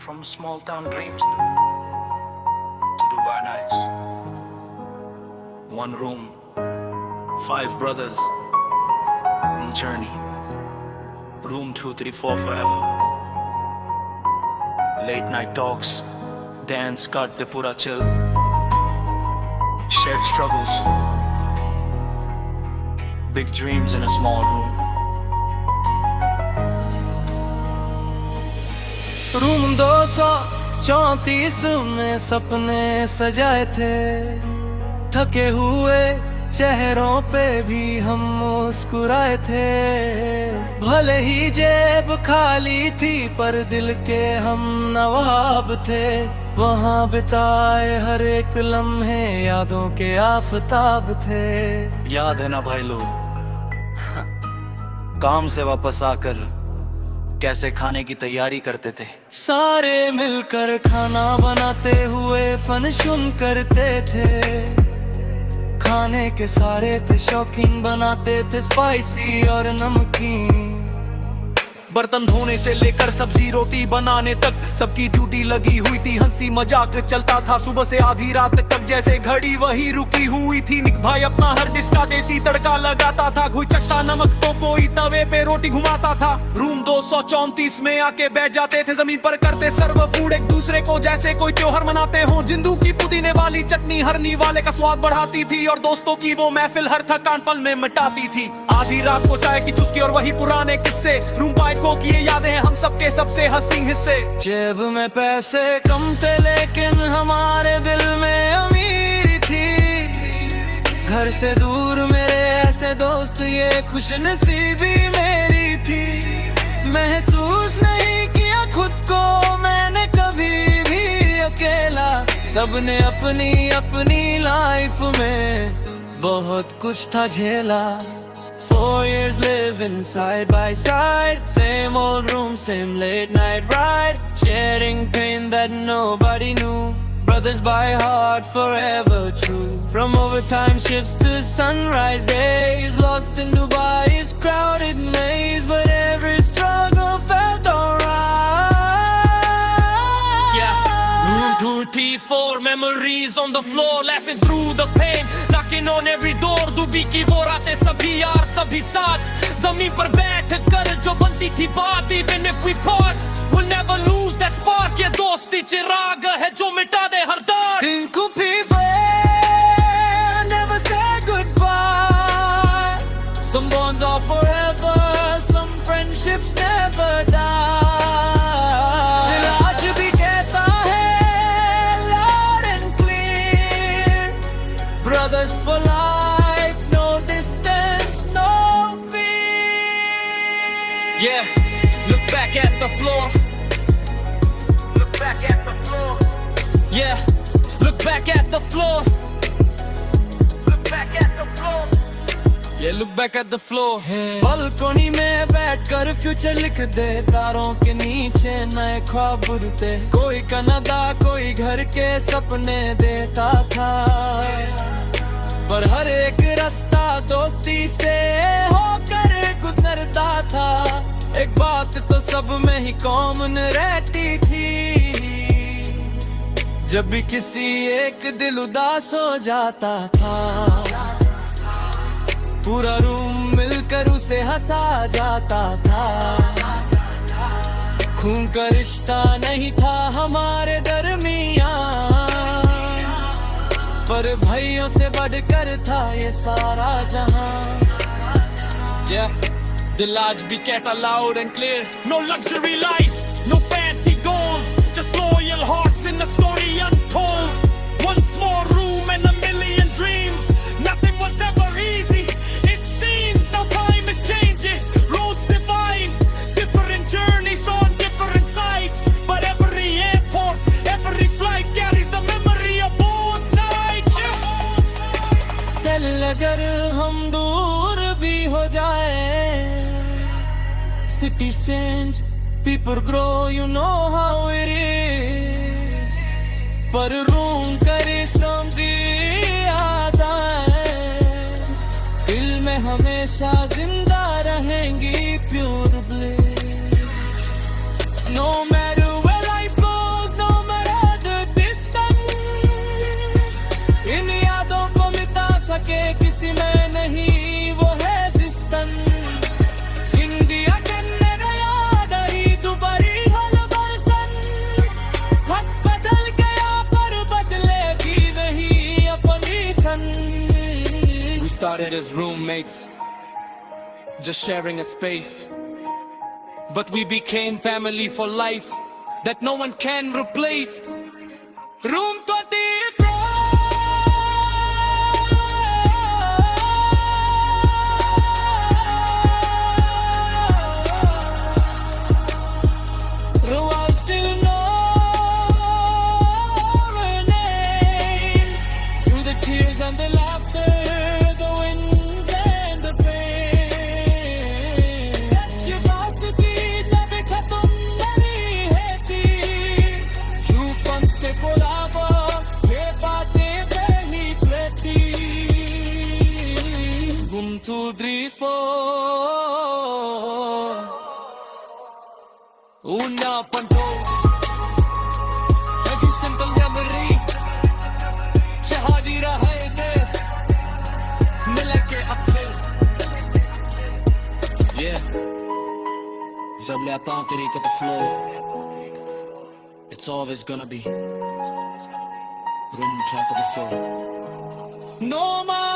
from small town dreams to Dubai nights. One room, 5 brothers, one journey. Room 234 forever. Late night talks, dance karte pura chill. Shared struggles, big dreams in a small room. Room 234 में सपने सजाए थे, थके हुए चेहरों पे भी हम मुस्कुराए थे। भले ही जेब खाली थी पर दिल के हम नवाब थे। वहाँ बिताए हर एक लम्हे यादों के आफताब थे। याद है ना भाई लोग, काम से वापस आकर कैसे खाने की तैयारी करते थे। सारे मिलकर खाना बनाते हुए फंक्शन करते थे। खाने के सारे थे शौकीन, बनाते थे स्पाइसी और नमकीन। बर्तन धोने से लेकर सब्जी रोटी बनाने तक सबकी ड्यूटी लगी हुई थी। हंसी मजाक चलता था सुबह से आधी रात तक, जैसे घड़ी वही रुकी हुई थी। निक भाई अपना हर डिश का देसी तड़का लगाता था। कोई चट्टा नमक तो कोई तवे पे रोटी घुमाता था। रूम 234 में आके बैठ जाते थे जमीन पर, करते सर्व फूड एक दूसरे को जैसे कोई त्योहार मनाते हो। जिंदू की पुदीने वाली चटनी हरनी वाले का स्वाद बढ़ाती थी, और दोस्तों की वो महफिल हर थकान पल में मिटाती थी। आधी रात को चाय की चुस्की और वही पुराने किस्से, रूम पाइप की ये यादें हैं हम सबके सबसे हंसी हिस्से। जेब में पैसे कम थे लेकिन हमारे दिल में अमीरी थी। घर से दूर मेरे ऐसे दोस्त, ये खुशनसीबी मेरी थी। महसूस नहीं किया खुद को मैंने कभी भी अकेला। सबने अपनी अपनी लाइफ में बहुत कुछ था झेला। 4 years living side by side, same old room, same late night ride, sharing pain that nobody knew. Brothers by heart, forever true. From overtime shifts to sunrise days, lost in Dubai's crowded maze, but every struggle felt alright. Yeah, room 234, memories on the floor, laughing through the pain, knocking on every door. दुबी की वो रातें सभी यार सभी साथ, जमीन पर बैठ कर जो बनती थी बात। Even if we part, we'll never lose that spark. ये दोस्ती चिराग है जो मिटा दे हर दाग। Think of people, never say goodbye. Some bonds are forever, some friendships never die. दिल आज भी कहता है loud and clear, brothers for life. Yeah, look back at the floor. Look back at the floor. Yeah, look back at the floor. Look back at the floor. Yeah, look back at the floor. Balcony में बैठकर future लिख दे, तारों के नीचे नए ख्वाब उड़ते। कोई कनाडा कोई घर के सपने देता था, पर हर एक रास्ता दोस्ती से होकर गुजरता था। एक बात तो सब में ही कॉमन रहती थी, जब भी किसी एक दिल उदास हो जाता था, पूरा रूम मिलकर उसे हंसा जाता था। खून का रिश्ता नहीं था हमारे दरमियान, पर भाइयों से बढ़कर था ये सारा जहां। Yeah, दिल आज भी कहता loud and clear, no luxury life, no fancy gold, just loyal hearts in a story untold. One small room and a million dreams, nothing was ever easy, it seems. Now time is changing, roads divide, different journeys on different sides, but every airport, every flight carries the memory of those nights. दिल अगर हम दूर भी हो जाए, cities change, people grow, you know how it is. पर room करे समझी याद आए, दिल में हमेशा जिंदा रहेंगी pure bliss. No matter where life goes, roommates, just sharing a space. But we became family for life that no one can replace. Room 24. I still know her name. Through the tears and the laughter, the winds and the pain. That वास्ती तभी खत्म नहीं होती. True fun से बुलावा, ये बातें पहली रहती. Room 234. Una panto, every simple memory. Shahadi rahe the, mila ke ab fir. Yeah, जब ले आता हूँ तेरी को तो flow. It's always gonna be room top of the floor. No man.